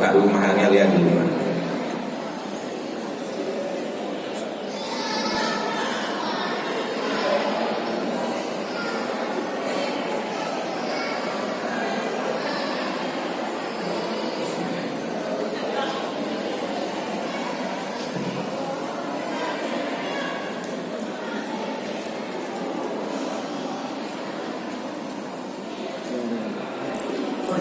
buka rumahnya, lihat di rumah.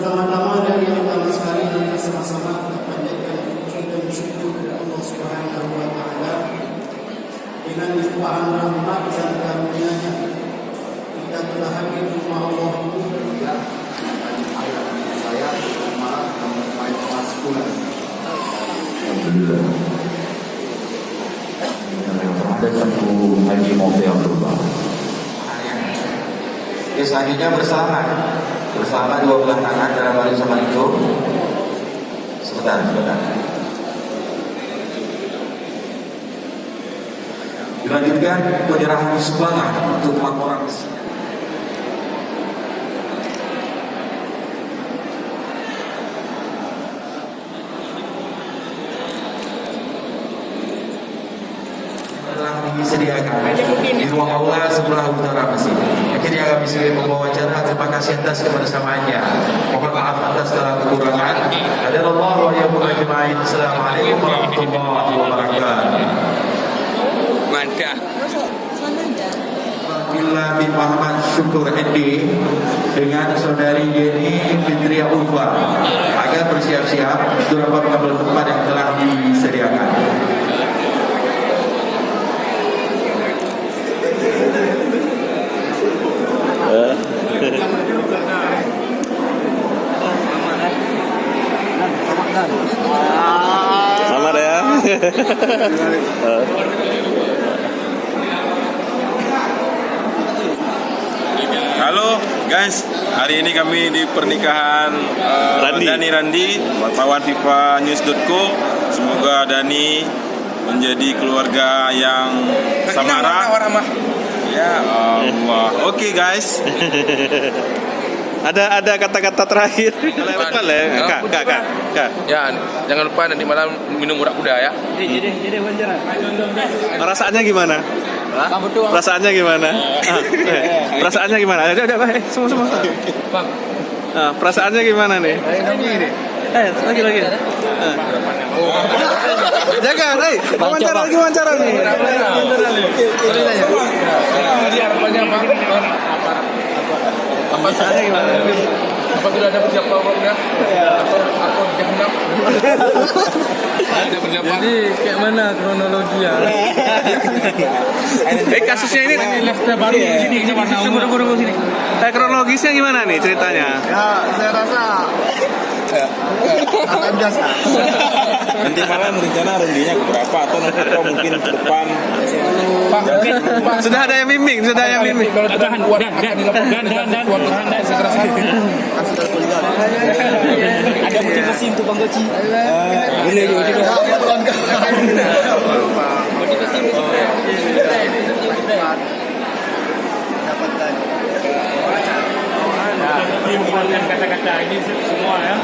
Pertama-tama dan yang utama sekali dari sama-sama kita panjatkan puji dan syukur kepada Allah Subhanahu wa taala. Dengan limpahan rahmat dan karunia-Nya kita telah hadir di rumah Allah ini Saya selama kelas bulan. Alhamdulillah. Ada satu haji mobil yang berubah. Ya, selanjutnya bersama dua belah tangan dalam barisan itu. Sebentar. Dilanjutkan penyerahan sumbangan untuk laporan. Disediakan di ruang aula sebelah utara masjid. Akhirnya kami sudah membawa acara. Terima kasih atas kebersamaannya. Mohon maaf atas segala kekurangan. Hadirallah wa iyyakum ajma'in. Assalamualaikum warahmatullahi wabarakatuh. Mantap. Bila bin Muhammad Syukur Endi dengan saudari Yeni Fitria Ulfa agar bersiap-siap untuk rapat pengambil tempat yang telah disediakan. Sama ya. Halo guys, hari ini kami di pernikahan Dani Randi, wartawan FIFA-news.co. Semoga Dani menjadi keluarga yang samara. Ya Allah. Oke guys. Ada kata-kata terakhir. Kak. Ya, jangan lupa nanti malam minum urak kuda ya. Perasaannya gimana? Perasaannya gimana? Perasaannya gimana? Ayo, semua. Perasaannya gimana nih? Lagi. Jangan, wawancara nih. Perasaannya gimana? Apa sudah ada persiapan atau jahanam? Ada persiapan. Jadi kayak mana kronologinya? Kasusnya ini baru sini sini. kronologisnya gimana nih ceritanya? Ya, saya rasa akan biasa. Nanti malam rencana rendinya ke berapa atau mungkin ke depan. Pak, Sudah ada yang bimbing. Kalau tahan dan segera Ada motivasi untuk Bang Goci. boleh juga. Mengeluarkan kata-kata ini semua ya.